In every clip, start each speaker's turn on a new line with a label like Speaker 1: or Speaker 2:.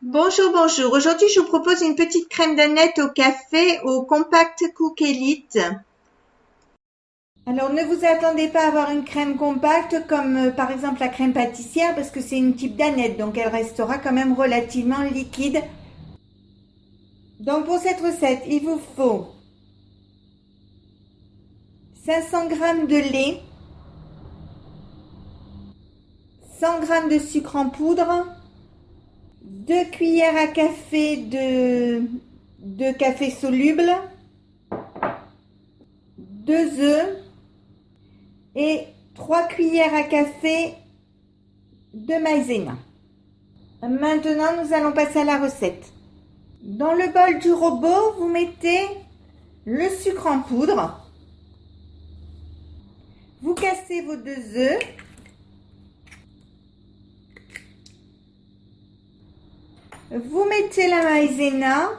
Speaker 1: Bonjour, bonjour. Aujourd'hui, je vous propose une petite crème d'aneth au café au Compact Cook Elite. Alors, ne vous attendez pas à avoir une crème compacte comme par exemple la crème pâtissière parce que c'est une type d'aneth, donc elle restera quand même relativement liquide. Donc, pour cette recette, il vous faut 500 g de lait, 100 g de sucre en poudre, 2 cuillères à café de café soluble, 2 œufs et 3 cuillères à café de maïzena. Maintenant, nous allons passer à la recette. Dans le bol du robot, vous mettez le sucre en poudre. Vous cassez vos 2 œufs. Vous mettez la maïzena.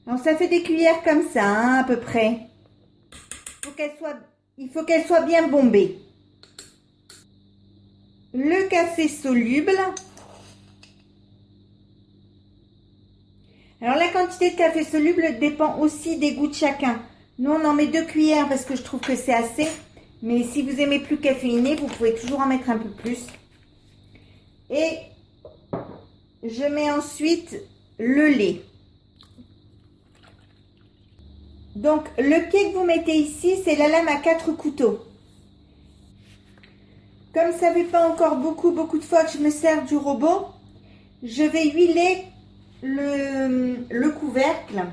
Speaker 1: Alors, ça fait des cuillères comme ça, hein, à peu près. Il faut qu'elle soit bien bombée. Le café soluble. Alors, la quantité de café soluble dépend aussi des goûts de chacun. Nous, on en met 2 cuillères parce que je trouve que c'est assez. Mais si vous aimez plus caféiné, vous pouvez toujours en mettre un peu plus. Et je mets ensuite le lait. Donc, le pied que vous mettez ici, c'est la lame à 4 couteaux. Comme ça ne fait pas encore beaucoup de fois que je me sers du robot, je vais huiler le couvercle.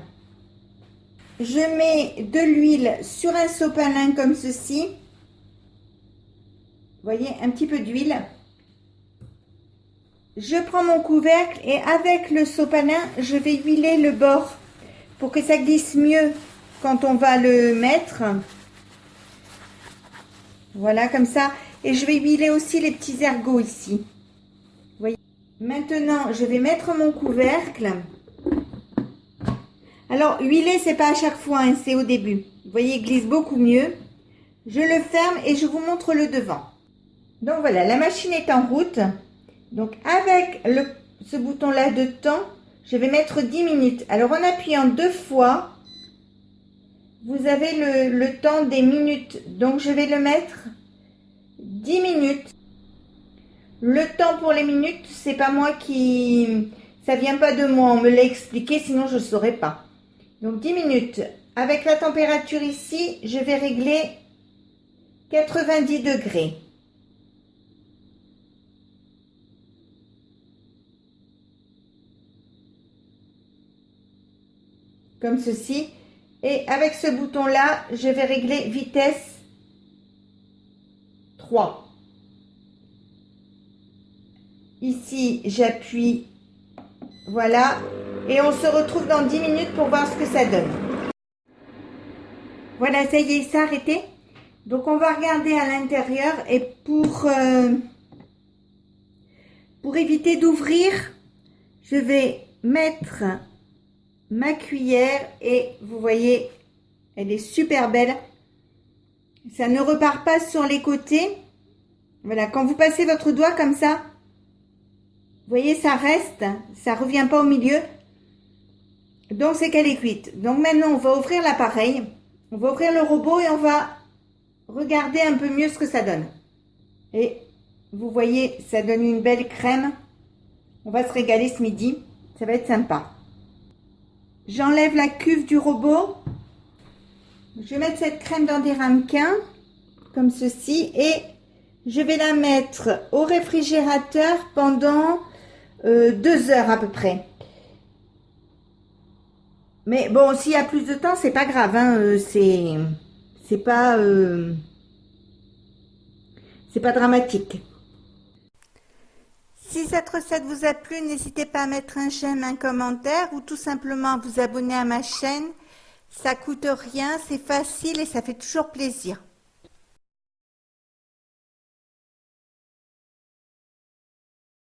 Speaker 1: Je mets de l'huile sur un sopalin comme ceci. Vous voyez, un petit peu d'huile. Je prends mon couvercle et avec le sopalin, je vais huiler le bord pour que ça glisse mieux quand on va le mettre. Voilà, comme ça. Et je vais huiler aussi les petits ergots ici. Vous voyez. Maintenant, je vais mettre mon couvercle. Alors, huiler, c'est pas à chaque fois, hein, c'est au début. Vous voyez, il glisse beaucoup mieux. Je le ferme et je vous montre le devant. Donc voilà, la machine est en route. Donc avec ce bouton-là de temps, je vais mettre 10 minutes. Alors en appuyant 2 fois, vous avez le temps des minutes. Donc je vais le mettre 10 minutes. Le temps pour les minutes, c'est pas moi qui... Ça vient pas de moi, on me l'a expliqué, sinon je ne saurais pas. Donc 10 minutes. Avec la température ici, je vais régler 90 degrés. Comme ceci. Et avec ce bouton là, je vais régler vitesse 3. Ici, j'appuie. Voilà. Et on se retrouve dans 10 minutes pour voir ce que ça donne. Voilà, ça y est, il s'est arrêté. Donc, on va regarder à l'intérieur. Et pour éviter d'ouvrir, je vais mettre ma cuillère et vous voyez, elle est super belle. Ça ne repart pas sur les côtés. Voilà, quand vous passez votre doigt comme ça, vous voyez, ça reste, ça revient pas au milieu. Donc, c'est qu'elle est cuite. Donc, maintenant, on va ouvrir l'appareil. On va ouvrir le robot et on va regarder un peu mieux ce que ça donne. Et vous voyez, ça donne une belle crème. On va se régaler ce midi. Ça va être sympa. J'enlève la cuve du robot. Je vais mettre cette crème dans des ramequins, comme ceci. Et je vais la mettre au réfrigérateur pendant 2 heures à peu près. Mais bon, s'il y a plus de temps, c'est pas grave. Hein, c'est pas dramatique. Si cette recette vous a plu, n'hésitez pas à mettre un j'aime, un commentaire ou tout simplement à vous abonner à ma chaîne. Ça coûte rien, c'est facile et ça fait toujours plaisir.